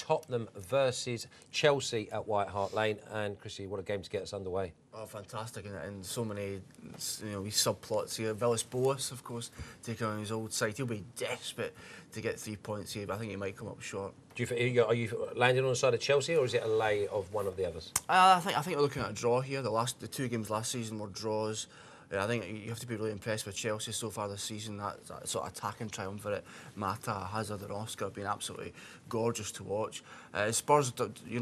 Tottenham versus Chelsea at White Hart Lane. And Chrissy, what a game to get us underway. Oh, fantastic, and so many, wee subplots here. Villas-Boas, of course, taking on his old side. He'll be desperate to get 3 points here, but I think he might come up short. Do you think, are you landing on the side of Chelsea, or is it a lay of one of the others? I think we're looking at a draw here. The 2 games last season were draws. I think you have to be really impressed with Chelsea so far this season. That sort of attacking triumvirate, Mata, Hazard and Oscar have been absolutely gorgeous to watch. Spurs,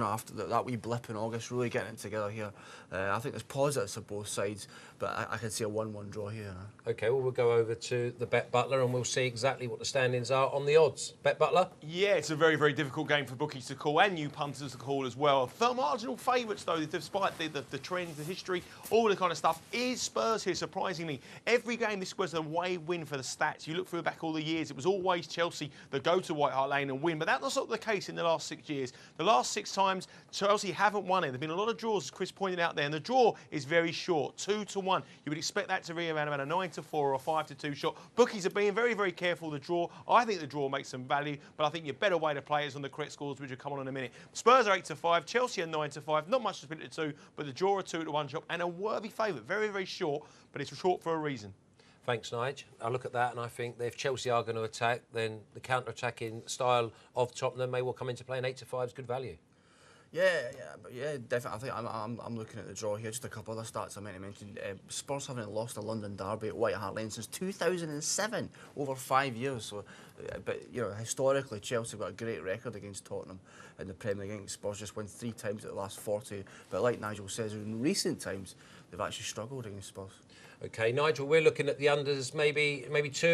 after that wee blip in August, really getting it together here. I think there's positives for both sides, but I can see a 1-1 draw here. OK, well, we'll go over to the Bet Butler and we'll see exactly what the standings are on the odds. Bet Butler? Yeah, it's a very, very difficult game for bookies to call and new punters to call as well. The marginal favourites, though, despite the trends, the history, all the kind of stuff, is Spurs here, surprisingly. Every game this was a away win for the stats. You look through back all the years, it was always Chelsea that go to White Hart Lane and win, but that's not sort of the case in the last 6 years. The last 6 times, Chelsea haven't won it. There have been a lot of draws, as Chris pointed out there, and the draw is very short, 2-1. You would expect that to be around about a 9-4 or a 5-2 shot. Bookies are being very, very careful with the draw. I think the draw makes some value, but I think your better way to play is on the correct scores, which will come on in a minute. Spurs are 8-5, Chelsea are 9-5. Not much to split it to, but the draw a 2-1 shot and a worthy favourite. Very, very short, but it's short for a reason. Thanks, Nige. I look at that and I think that if Chelsea are going to attack, then the counter-attacking style of Tottenham may well come into play, and 8-5 is good value. Yeah, definitely. I think I'm looking at the draw here. Just a couple other stats I meant to mention. Spurs haven't lost a London derby at White Hart Lane since 2007, over 5 years. So, but historically, Chelsea have got a great record against Tottenham in the Premier League. Spurs just won 3 times at the last 40. But like Nigel says, in recent times, they've actually struggled against Spurs. OK, Nigel, we're looking at the unders, maybe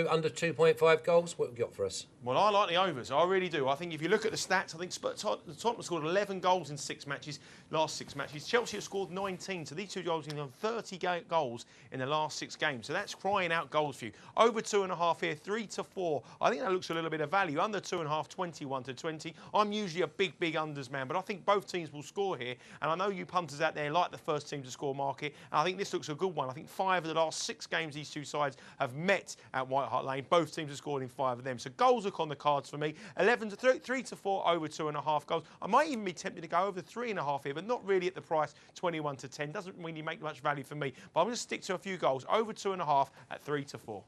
under 2.5 goals. What have you got for us? Well, I like the overs. I really do. I think if you look at the stats, I think Tottenham scored 11 goals in 6 matches, last 6 matches. Chelsea have scored 19. So these two goals have 30 goals in the last 6 games. So that's crying out goals for you. Over 2.5 here, 3-4. I think that looks a little bit of value. Under 2.5, 21-20. I'm usually a big unders man, but I think both teams will score here. And I know you punters out there like the first team to score market. And I think this looks a good one. I think 5 of the last 6 games these two sides have met at White Hart Lane. Both teams have scored in 5 of them. So goals look on the cards for me. 3-4 over 2.5 goals. I might even be tempted to go over 3.5 here, but not really at the price 21-10. Doesn't really make much value for me. But I'm going to stick to a few goals. Over 2.5 at 3-4.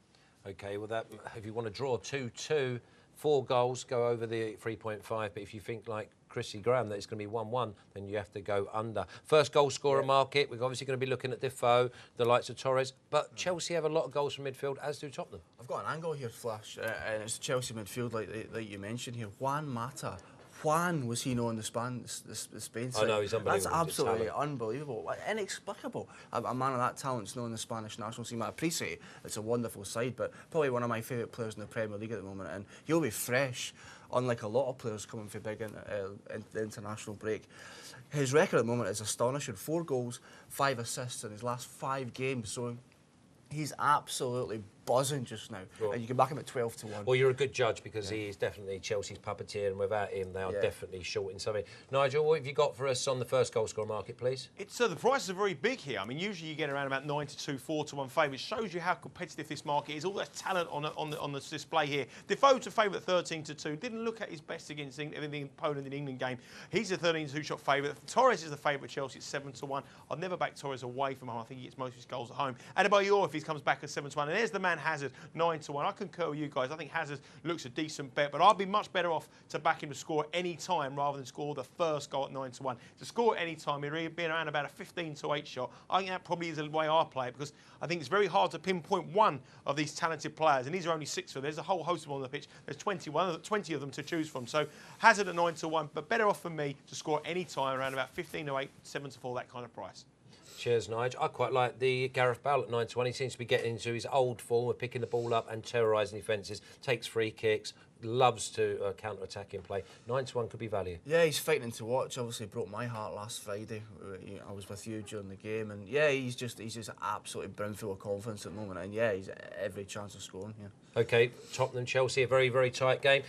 OK, well, that if you want to draw 2-2, 4 goals, go over the 3.5. But if you think like Chrissy Graham that it's going to be 1-1, then you have to go under. First goal scorer market, we're obviously going to be looking at Defoe, the likes of Torres, but Chelsea have a lot of goals from midfield, as do Tottenham. I've got an angle here, Flash, and it's Chelsea midfield, like you mentioned here. Juan Mata. Juan was he known the Spain side. I know, he's unbelievable. That's absolutely unbelievable, inexplicable. A man of that talent's known the Spanish national team. I appreciate it. It's a wonderful side, but probably one of my favourite players in the Premier League at the moment, and he'll be fresh, unlike a lot of players coming for big in the international break. His record at the moment is astonishing: 4 goals, 5 assists in his last 5 games. So he's absolutely buzzing just now, and you can back him at 12-1. Well, you're a good judge because he is definitely Chelsea's puppeteer, and without him, they are definitely short in something. Nigel, what have you got for us on the first goal scorer market, please? The prices are very big here. I mean, usually you get around about 9-2, 4-1 favourite. It shows you how competitive this market is. All that talent on the display here. Defoe's a favourite 13-2. Didn't look at his best against the Poland and England game. He's a 13-2 shot favourite. Torres is the favourite. Chelsea at 7-1. I'd never back Torres away from home. I think he gets most of his goals at home. And Adebayor, if he comes back at 7-1, and there's the man Hazard, 9-1. I concur with you guys. I think Hazard looks a decent bet, but I'd be much better off to back him to score any time rather than score the first goal at 9-1. To score any time, he'd be around about a 15-8 shot. I think that probably is the way I play it, because I think it's very hard to pinpoint one of these talented players, and these are only 6 of them. There's a whole host of them on the pitch. There's 20 of them to choose from. So Hazard at 9-1, but better off for me to score any time around about 15-8, 7-4, that kind of price. Cheers, Nigel. I quite like the Gareth Bale at 9-1. He seems to be getting into his old form of picking the ball up and terrorising defences, takes free kicks, loves to counter-attack in play. 9-1 could be value. Yeah, he's fighting to watch. Obviously broke my heart last Friday. I was with you during the game, and yeah, he's just absolutely brimful of confidence at the moment, and yeah, he's every chance of scoring here. OK, Tottenham Chelsea, a very, very tight game.